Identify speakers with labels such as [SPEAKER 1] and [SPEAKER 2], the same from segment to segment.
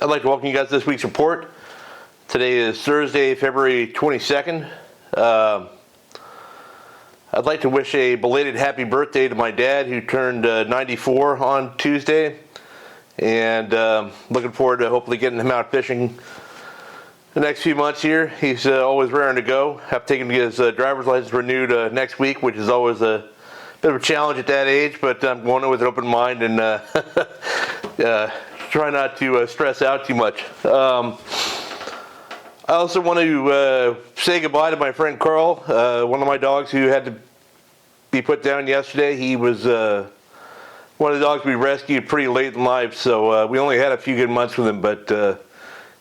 [SPEAKER 1] I'd like to welcome you guys to this week's report. Today is Thursday, February 22nd. I'd like to wish a belated happy birthday to my dad, who turned 94 on Tuesday. And looking forward to hopefully getting him out fishing the next few months here. He's always raring to go. Have to take him to get his driver's license renewed next week, which is always a bit of a challenge at that age, but I'm going in with an open mind and try not to stress out too much. I also want to say goodbye to my friend Carl, one of my dogs who had to be put down yesterday. He was one of the dogs we rescued pretty late in life, so we only had a few good months with him, but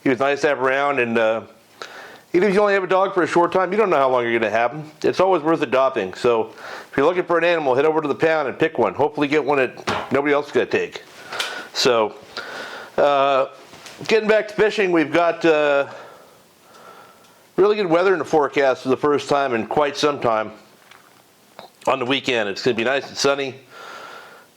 [SPEAKER 1] he was nice to have around. And even if you only have a dog for a short time, you don't know how long you're going to have him. It's always worth adopting. So if you're looking for an animal, head over to the pound and pick one. Hopefully get one that nobody else is going to take. So getting back to fishing, we've got really good weather in the forecast for the first time in quite some time. On the weekend, it's going to be nice and sunny.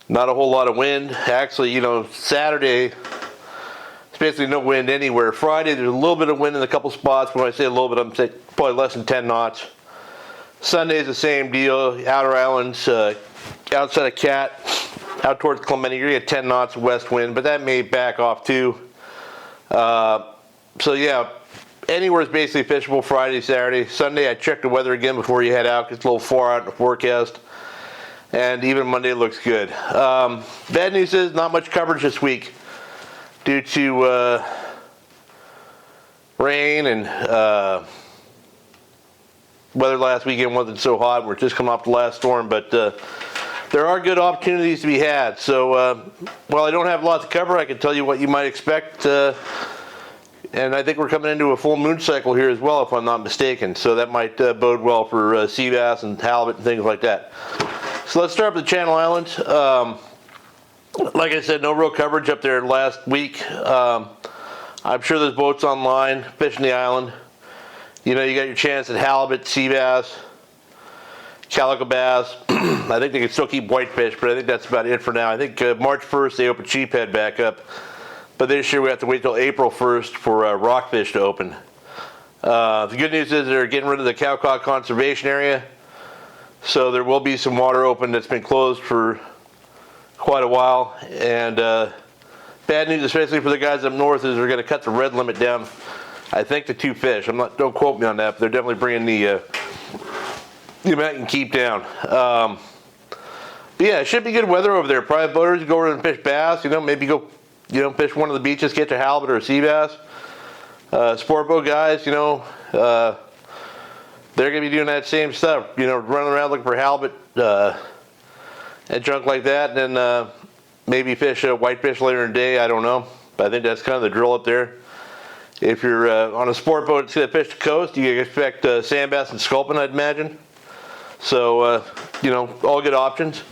[SPEAKER 1] Not a whole lot of wind. Actually, Saturday, it's basically no wind anywhere. Friday, there's a little bit of wind in a couple spots. When I say a little bit, I'm saying probably less than 10 knots. Sunday's the same deal. Outer Islands, outside of Cat, out towards Clemente, you're going to get 10 knots of west wind, but that may back off too. So yeah, anywhere is basically fishable Friday, Saturday. Sunday, I checked the weather again before you head out, because it's a little far out in the forecast. And even Monday looks good. Bad news is not much coverage this week due to rain and weather last weekend wasn't so hot. We're just coming off the last storm, but there are good opportunities to be had. So while I don't have lots to cover, I can tell you what you might expect. And I think we're coming into a full moon cycle here as well, if I'm not mistaken. So that might bode well for sea bass and halibut and things like that. So let's start with the Channel Islands. Like I said, no real coverage up there last week. I'm sure there's boats online fishing the island. You got your chance at halibut, sea bass, calico bass. I think they can still keep whitefish, but I think that's about it for now. I think March 1st they open sheephead back up. But this year we have to wait till April 1st for rockfish to open. The good news is they're getting rid of the Cowcock Conservation Area. So there will be some water open that's been closed for quite a while. And bad news, especially for the guys up north, is they're going to cut the red limit down, I think, to 2 fish. Don't quote me on that, but they're definitely bringing the amount you can keep down. But yeah, it should be good weather over there. Private boaters go over and fish bass. Maybe go fish one of the beaches, get to halibut or a sea bass. Sport boat guys, they're going to be doing that same stuff, running around looking for halibut and junk like that, and then maybe fish whitefish later in the day. I don't know, but I think that's kind of the drill up there. If you're on a sport boat that's going to fish the coast, you can expect sand bass and sculpin, I'd imagine. So, all good options.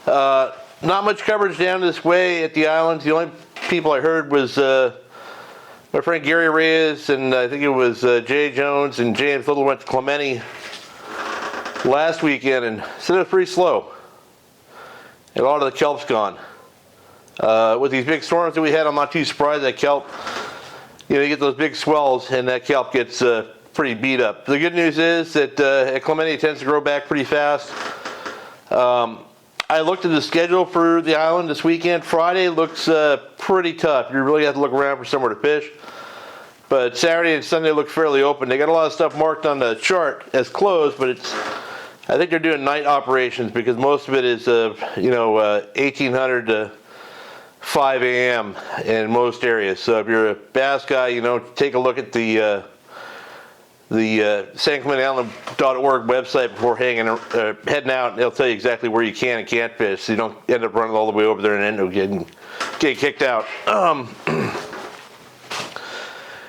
[SPEAKER 1] Not much coverage down this way at the islands. The only people I heard was my friend Gary Reyes, and I think it was Jay Jones and James Little went to Clemente last weekend and said it was pretty slow. And a lot of the kelp's gone. With these big storms that we had, I'm not too surprised that kelp, you get those big swells and that kelp gets pretty beat up. The good news is that at Clemente it tends to grow back pretty fast. I looked at the schedule for the island this weekend. Friday looks pretty tough. You really have to look around for somewhere to fish. But Saturday and Sunday look fairly open. They got a lot of stuff marked on the chart as closed, but I think they're doing night operations because most of it is 1800 to 5 a.m. in most areas. So if you're a bass guy, take a look at the SanClementeIsland.org website before heading out, and they'll tell you exactly where you can and can't fish, so you don't end up running all the way over there and end up getting kicked out.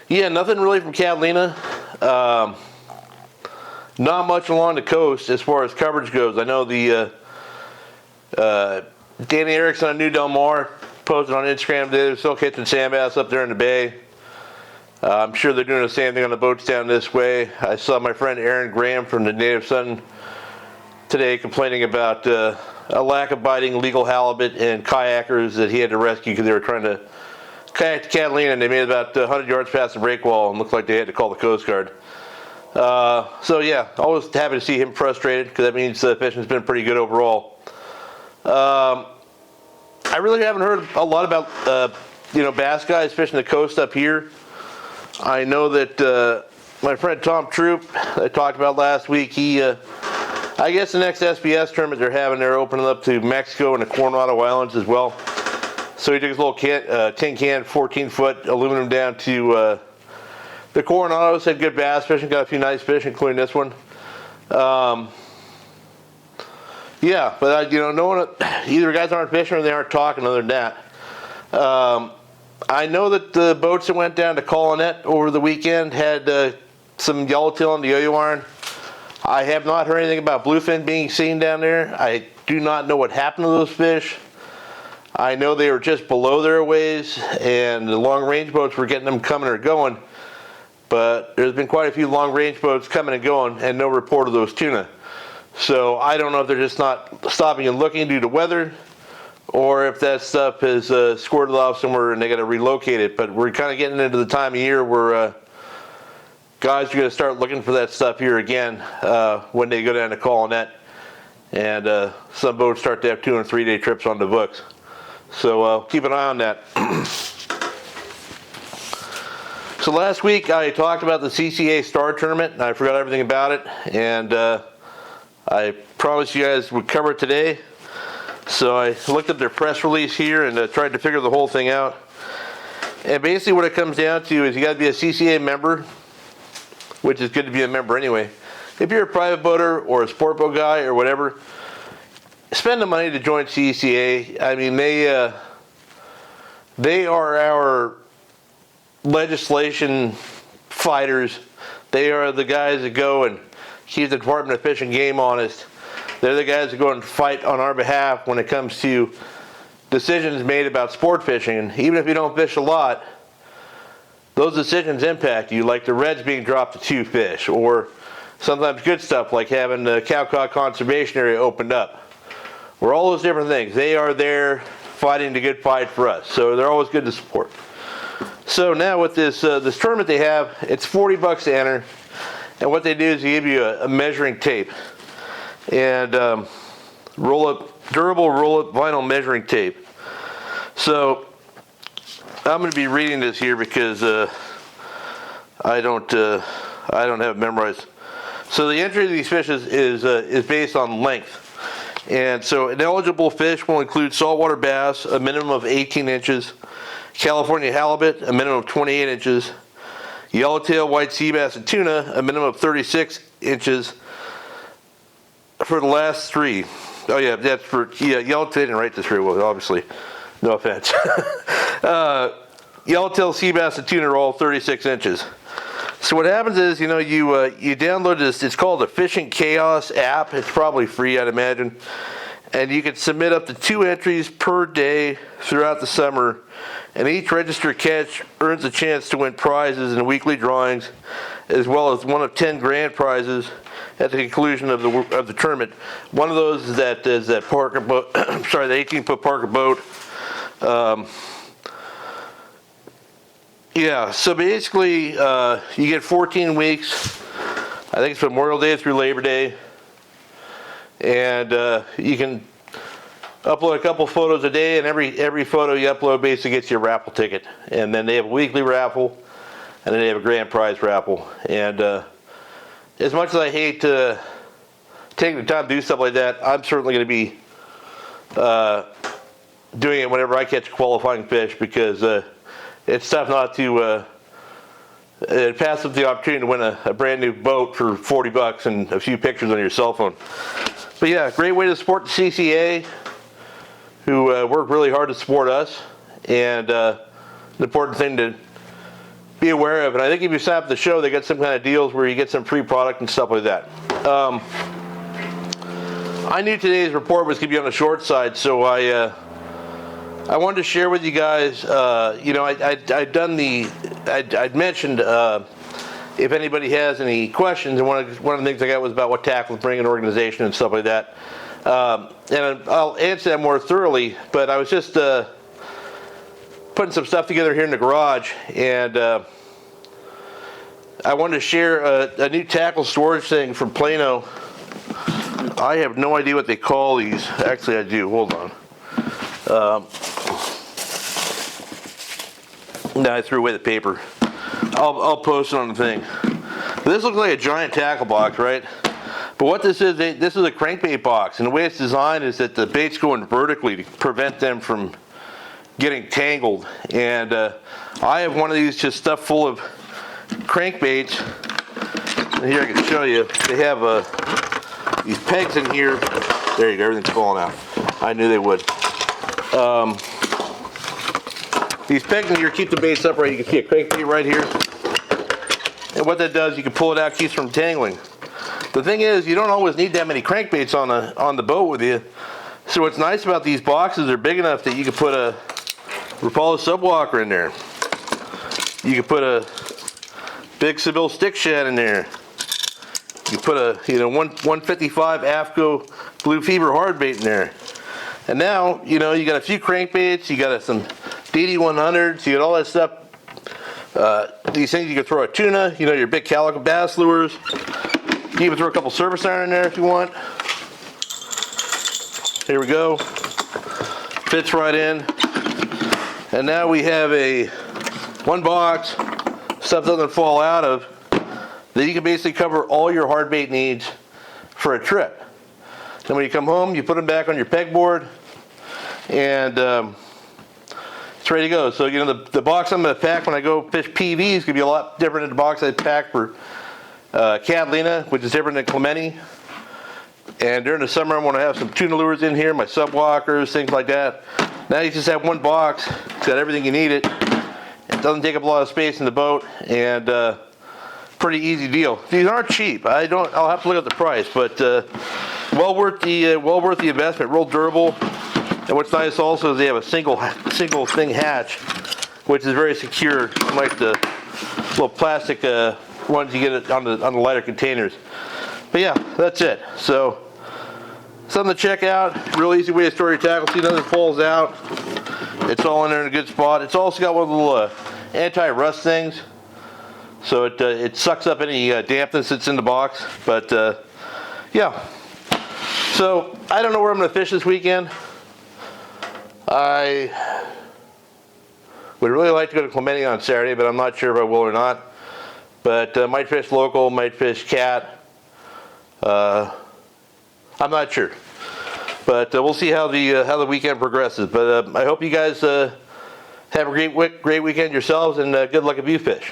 [SPEAKER 1] Yeah, nothing really from Catalina. Not much along the coast as far as coverage goes. I know the Danny Erickson on New Del Mar posted on Instagram today. They're still catching sand bass up there in the bay. I'm sure they're doing the same thing on the boats down this way. I saw my friend Aaron Graham from the Native Sun today complaining about a lack of biting legal halibut and kayakers that he had to rescue because they were trying to kayaked to Catalina, and they made about 100 yards past the break wall and looked like they had to call the Coast Guard. So yeah, always happy to see him frustrated, because that means the fishing's been pretty good overall. I really haven't heard a lot about bass guys fishing the coast up here. I know that my friend Tom Troop, I talked about last week, he I guess the next SBS tournament they're having, they're opening up to Mexico and the Coronado Islands as well. So he took his little tin can, 14-foot aluminum down to the Coronados, had good bass fishing, got a few nice fish, including this one. Yeah, but no one, either guys aren't fishing or they aren't talking other than that. I know that the boats that went down to Colinet over the weekend had some yellowtail on the yo-yo iron. I have not heard anything about bluefin being seen down there. I do not know what happened to those fish. I know they were just below their ways, and the long-range boats were getting them coming or going. But there's been quite a few long-range boats coming and going, and no report of those tuna. So I don't know if they're just not stopping and looking due to weather, or if that stuff is squirted off somewhere and they got to relocate it. But we're kind of getting into the time of year where guys are going to start looking for that stuff here again when they go down to Colinet, and some boats start to have 2 and 3 day trips on the books. So keep an eye on that. So last week I talked about the CCA Star Tournament, and I forgot everything about it, and I promised you guys would cover it today. So I looked up their press release here and tried to figure the whole thing out. And basically what it comes down to is you got to be a CCA member, which is good to be a member anyway. If you're a private boater or a sport boat guy or whatever, spend the money to join CCA. I mean, they are our legislation fighters. They are the guys that go and keep the Department of Fish and Game honest. They're the guys that go and fight on our behalf when it comes to decisions made about sport fishing. And even if you don't fish a lot, those decisions impact you, like the reds being dropped to 2 fish, or sometimes good stuff like having the Cowcock Conservation Area opened up, or all those different things. They are there fighting the good fight for us, so they're always good to support. So now with this tournament they have, it's $40 to enter, and what they do is they give you a measuring tape and durable roll-up vinyl measuring tape. So I'm going to be reading this here because I don't have it memorized. So the entry of these fish is based on length, and so an eligible fish will include saltwater bass, a minimum of 18 inches, California halibut, a minimum of 28 inches, yellowtail, white sea bass, and tuna, a minimum of 36 inches for the last 3. Oh yeah, that's for yellowtail. I didn't write this very well, obviously. No offense. Yellowtail, sea bass, and tuna are all 36 inches. So what happens is, you download this. It's called the Fishing Chaos app. It's probably free, I'd imagine. And you can submit up to 2 entries per day throughout the summer. And each registered catch earns a chance to win prizes in weekly drawings, as well as one of 10 grand prizes at the conclusion of the tournament. One of those is that Parker boat. Sorry, the 18-foot Parker boat. Yeah. So basically, you get 14 weeks. I think it's Memorial Day through Labor Day, and you can upload a couple photos a day, and every photo you upload basically gets you a raffle ticket. And then they have a weekly raffle, and then they have a grand prize raffle. And as much as I hate to take the time to do stuff like that, I'm certainly going to be doing it whenever I catch a qualifying fish, because it's tough not to pass up the opportunity to win a brand new boat for $40 and a few pictures on your cell phone. But yeah, great way to support the CCA, who work really hard to support us, and an important thing to be aware of. And I think if you sign up for the show, they got some kind of deals where you get some free product and stuff like that. I knew today's report was going to be on the short side, so I wanted to share with you guys. I'd mentioned if anybody has any questions, and one of the things I got was about what tackle to bring an organization and stuff like that. And I'll answer that more thoroughly, but I was just putting some stuff together here in the garage, and I wanted to share a new tackle storage thing from Plano. I have no idea what they call these. Actually, I do. Hold on. No, I threw away the paper. I'll post it on the thing. This looks like a giant tackle box, right? But what this is a crankbait box, and the way it's designed is that the bait's going vertically to prevent them from getting tangled. And I have one of these just stuffed full of crankbaits. And here I can show you. They have these pegs in here. There you go. Everything's falling out. I knew they would. These pegs in here keep the baits upright. You can see a crankbait right here. And what that does, you can pull it out, keeps from tangling. The thing is, you don't always need that many crankbaits on the boat with you. So what's nice about these boxes, they're big enough that you can put a Rapala subwalker in there. You can put a big Seville stick shad in there. You put a 155 AFCO blue fever hard bait in there. And now, you got a few crankbaits, you got some DD100s, you got all that stuff. These things you can throw a tuna, your big calico bass lures. You can even throw a couple surface iron in there if you want. Here we go. Fits right in. And now we have one box, stuff doesn't fall out of, that you can basically cover all your hard bait needs for a trip. Then when you come home, you put them back on your pegboard, and it's ready to go. So the box I'm going to pack when I go fish PV is going to be a lot different than the box I pack for Catalina, which is different than Clemente. And during the summer, I'm going to have some tuna lures in here, my subwalkers, things like that. Now you just have one box. It's got everything you need it. It doesn't take up a lot of space in the boat, and pretty easy deal. These aren't cheap. I'll have to look at the price, but well worth the investment. Real durable. And what's nice also is they have a single thing hatch, which is very secure, like the little plastic ones you get on the lighter containers. But yeah, that's it. So something to check out. Real easy way to store your tackle. See, nothing falls out. It's all in there in a good spot. It's also got one of the little anti-rust things, so it sucks up any dampness that's in the box. But yeah. So I don't know where I'm going to fish this weekend. I would really like to go to Clemente on Saturday, but I'm not sure if I will or not. But might fish local, might fish cat. I'm not sure. But we'll see how the weekend progresses. But I hope you guys have a great weekend yourselves, and good luck if you fish.